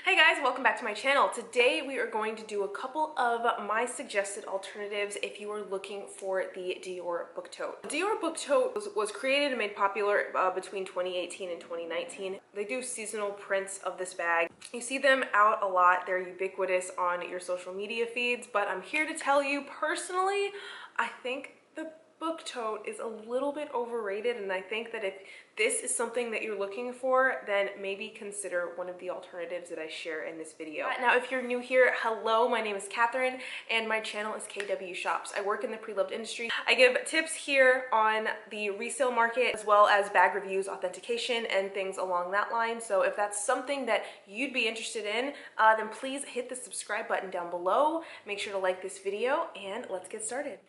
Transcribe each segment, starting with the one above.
Hey guys, welcome back to my channel. Today we are going to do a couple of my suggested alternatives if you are looking for the Dior Book Tote. The Dior Book Tote was created and made popular between 2018 and 2019. They do seasonal prints of this bag. You see them out a lot. They're ubiquitous on your social media feeds, but I'm here to tell you personally, I think the book tote is a little bit overrated, and I think that if this is something that you're looking for, then maybe consider one of the alternatives that I share in this video. Now, if you're new here, hello, my name is Katherine and my channel is KWSHOPS. I work in the pre-loved industry. I give tips here on the resale market as well as bag reviews, authentication, and things along that line. So if that's something that you'd be interested in, then please hit the subscribe button down below. Make sure to like this video and let's get started.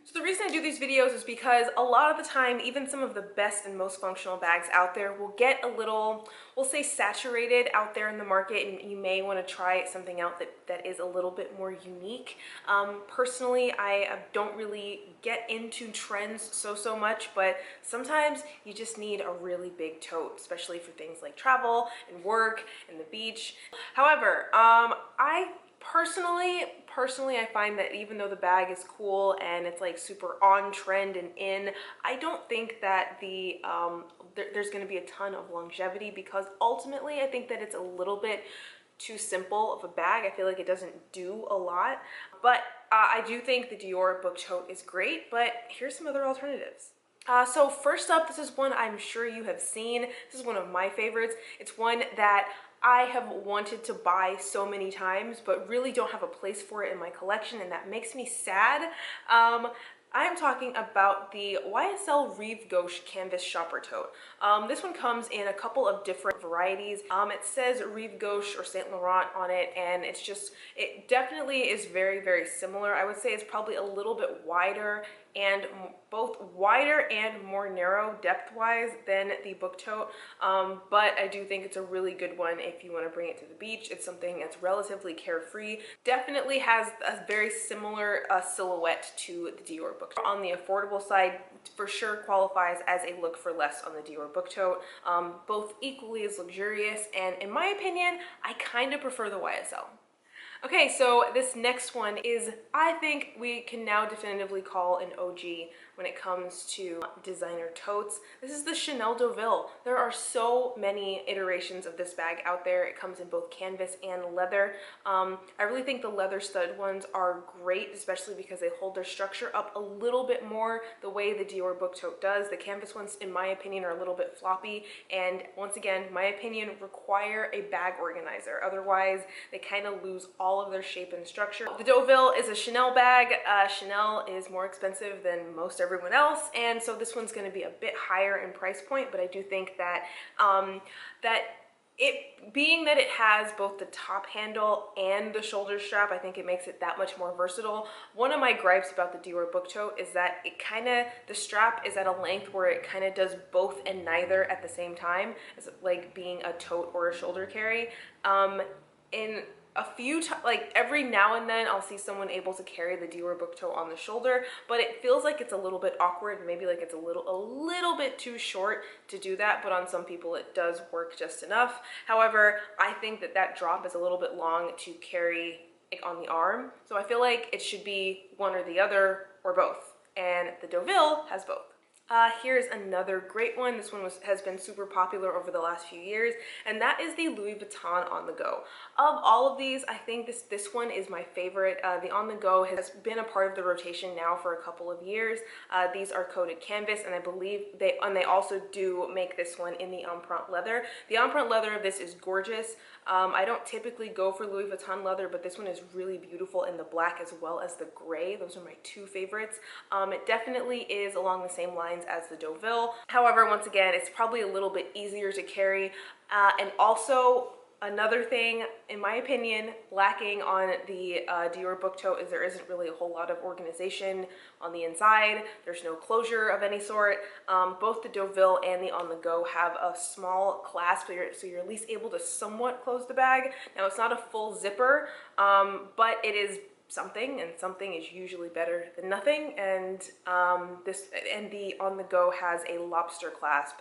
So the reason I do these videos is because a lot of the time, even some of the best and most functional bags out there will get a little, we'll say, saturated out there in the market, and you may want to try something out that is a little bit more unique. Personally, I don't really get into trends so much, but sometimes you just need a really big tote, especially for things like travel and work and the beach. However, Personally, I find that even though the bag is cool and it's like super on trend and in, I don't think that there's going to be a ton of longevity, because ultimately I think that it's a little bit too simple of a bag. I feel like it doesn't do a lot, but I do think the Dior Book Tote is great, but here's some other alternatives. So first up, this is one I'm sure you have seen. This is one of my favorites. It's one that I have wanted to buy so many times, but really don't have a place for it in my collection, and that makes me sad. I am talking about the YSL Reeve Gauche Canvas Shopper Tote. This one comes in a couple of different varieties. It says Reeve Gauche or Saint Laurent on it, and it definitely is very similar. I would say it's probably a little bit wider, and both wider and more narrow depth-wise than the book tote, but I do think it's a really good one if you want to bring it to the beach. It's something that's relatively carefree. Definitely has a very similar silhouette to the Dior Book Tote. On the affordable side, for sure qualifies as a look for less on the Dior Book Tote. Both equally as luxurious, and in my opinion, I kind of prefer the YSL. Okay, so this next one is, I think we can now definitively call an OG when it comes to designer totes. This is the Chanel Deauville. There are so many iterations of this bag out there. It comes in both canvas and leather. I really think the leather stud ones are great, especially because they hold their structure up a little bit more the way the Dior Book Tote does. The canvas ones, in my opinion, are a little bit floppy, and once again, my opinion, require a bag organizer. Otherwise, they kind of lose all of their shape and structure. The Deauville is a Chanel bag. Chanel is more expensive than most everyone else, and so this one's going to be a bit higher in price point, but I do think that being that it has both the top handle and the shoulder strap, I think it makes it that much more versatile. One of my gripes about the Dior Book Tote is that the strap is at a length where it kind of does both and neither at the same time. It's like being a tote or a shoulder carry. In a few times, like every now and then, I'll see someone able to carry the Dior Book Tote on the shoulder, but it feels like it's a little bit awkward, maybe like it's a little bit too short to do that, but on some people it does work just enough. However, I think that drop is a little bit long to carry on the arm, so I feel like it should be one or the other or both, and the Deauville has both. Here's another great one. This one has been super popular over the last few years, and that is the Louis Vuitton OnTheGo. Of all of these, I think this one is my favorite. The OnTheGo has been a part of the rotation now for a couple of years. These are coated canvas, and I believe they also do make this one in the empreinte leather. The empreinte leather of this is gorgeous. I don't typically go for Louis Vuitton leather, but this one is really beautiful in the black as well as the gray. Those are my two favorites. It definitely is along the same lines as the Deauville. However, once again, it's probably a little bit easier to carry, and also another thing, in my opinion, lacking on the Dior Book Tote is there isn't really a whole lot of organization on the inside. There's no closure of any sort. Both the Deauville and the OnTheGo have a small clasp, so you're at least able to somewhat close the bag. Now, it's not a full zipper, but it is something, and something is usually better than nothing. And the OnTheGo has a lobster clasp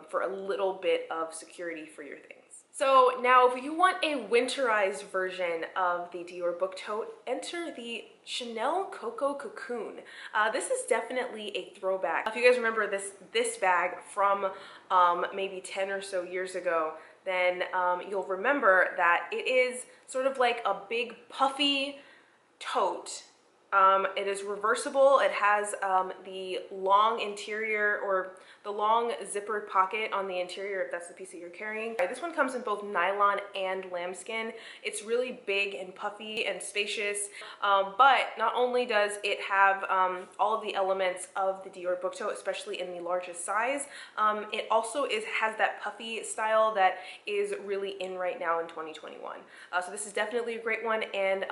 for a little bit of security for your things. So now if you want a winterized version of the Dior Book Tote, enter the Chanel Coco Cocoon. This is definitely a throwback. If you guys remember this bag from maybe 10 or so years ago, then you'll remember that it is sort of like a big puffy tote. It is reversible. It has the long interior, or the long zippered pocket on the interior if that's the piece that you're carrying. This one comes in both nylon and lambskin. It's really big and puffy and spacious, but not only does it have all of the elements of the Dior Book Tote, especially in the largest size, it also has that puffy style that is really in right now in 2021. So this is definitely a great one, and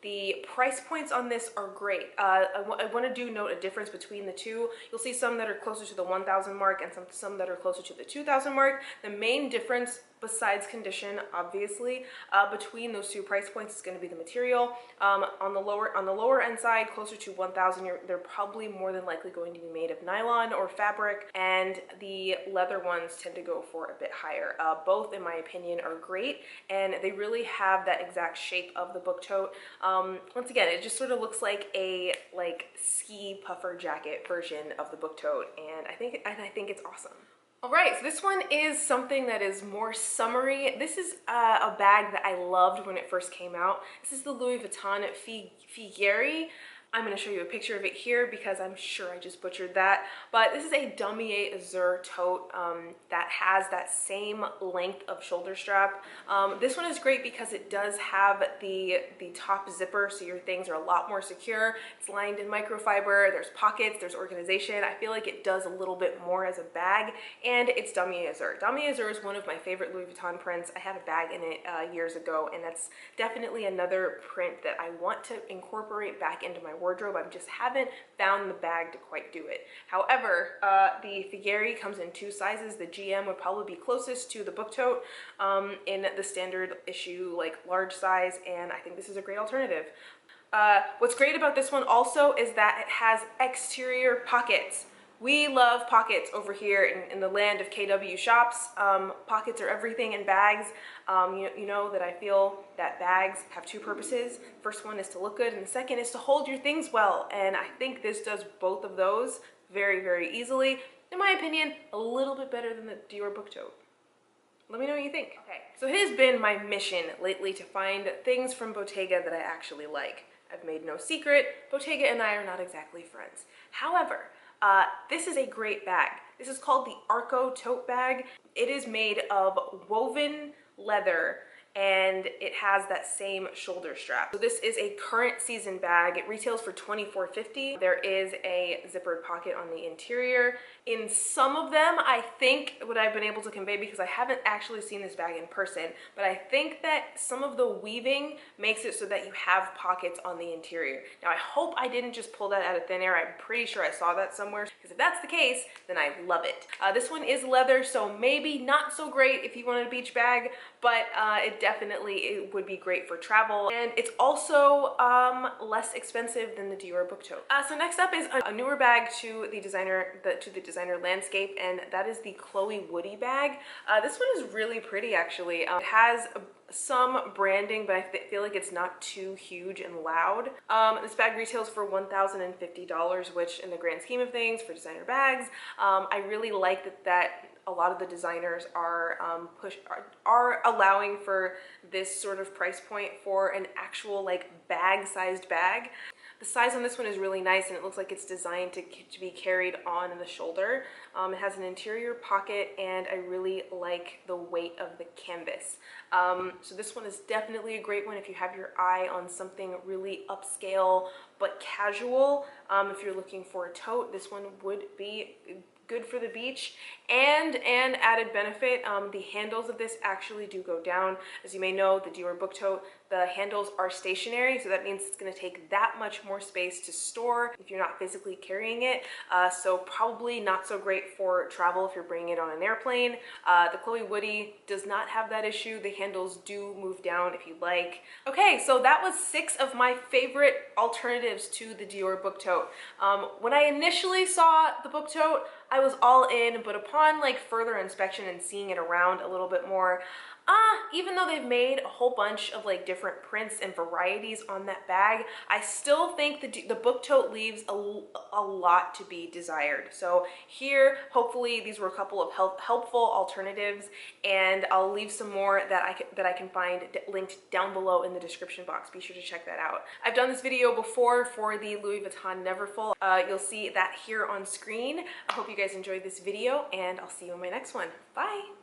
the price points on this are great. I want to note a difference between the two. You'll see some that are closer to the 1,000 mark and some that are closer to the 2,000 mark. The main difference, besides condition, obviously, between those two price points is going to be the material. On the lower end side, closer to 1,000, they're probably more than likely going to be made of nylon or fabric, and the leather ones tend to go for a bit higher. Both, in my opinion, are great, and they really have that exact shape of the book tote. Once again, it just sort of looks like a ski puffer jacket version of the book tote, and I think it's awesome. All right, so this one is something that is more summery. This is a bag that I loved when it first came out. This is the Louis Vuitton Figuerie. I'm going to show you a picture of it here because I'm sure I just butchered that. But this is a damier azur tote that has that same length of shoulder strap. This one is great because it does have the top zipper, so your things are a lot more secure. It's lined in microfiber, there's pockets, there's organization. I feel like it does a little bit more as a bag, and it's damier azur. Damier azur is one of my favorite Louis Vuitton prints. I had a bag in it years ago, and that's definitely another print that I want to incorporate back into my wardrobe. I just haven't found the bag to quite do it. However, the Figuerie comes in two sizes. The GM would probably be closest to the book tote in the standard issue, like large size, and I think this is a great alternative. What's great about this one also is that it has exterior pockets. We love pockets over here in the land of KWSHOPS. Pockets are everything in bags. You know that I feel that bags have two purposes. First one is to look good, and the second is to hold your things well. And I think this does both of those very, very easily. In my opinion, a little bit better than the Dior Book Tote. Let me know what you think. Okay, so it has been my mission lately to find things from Bottega that I actually like. I've made no secret, Bottega and I are not exactly friends. However, this is a great bag. This is called the Arco tote bag. It is made of woven leather, and it has that same shoulder strap. So this is a current season bag. It retails for $24.50. There is a zippered pocket on the interior. In some of them, I think what I've been able to convey, because I haven't actually seen this bag in person, but I think that some of the weaving makes it so that you have pockets on the interior. Now, I hope I didn't just pull that out of thin air. I'm pretty sure I saw that somewhere, because if that's the case, then I love it. This one is leather, so maybe not so great if you want a beach bag, but it would be great for travel, and it's also less expensive than the Dior Book Tote. So next up is a newer bag to the designer landscape, and that is the Chloe Woody bag. This one is really pretty, actually. It has some branding, but I feel like it's not too huge and loud. This bag retails for $1,050, which in the grand scheme of things for designer bags, I really like that a lot of the designers are allowing for this sort of price point for an actual bag-sized bag. The size on this one is really nice, and it looks like it's designed to be carried on the shoulder. It has an interior pocket, and I really like the weight of the canvas. So this one is definitely a great one if you have your eye on something really upscale but casual. If you're looking for a tote, this one would be good for the beach. And an added benefit, the handles of this actually do go down. As you may know, the Dior Book Tote, the handles are stationary, so that means it's going to take that much more space to store if you're not physically carrying it. So probably not so great for travel if you're bringing it on an airplane. The Chloe Woody does not have that issue. The handles do move down if you like. Okay, so that was 6 of my favorite alternatives to the Dior Book Tote. When I initially saw the book tote, I was all in, but upon further inspection and seeing it around a little bit more, Even though they've made a whole bunch of like different prints and varieties on that bag, I still think the book tote leaves a lot to be desired. So here, hopefully these were a couple of helpful alternatives, and I'll leave some more that I can find linked down below in the description box. Be sure to check that out. I've done this video before for the Louis Vuitton Neverfull. You'll see that here on screen. I hope you guys enjoyed this video, and I'll see you in my next one. Bye!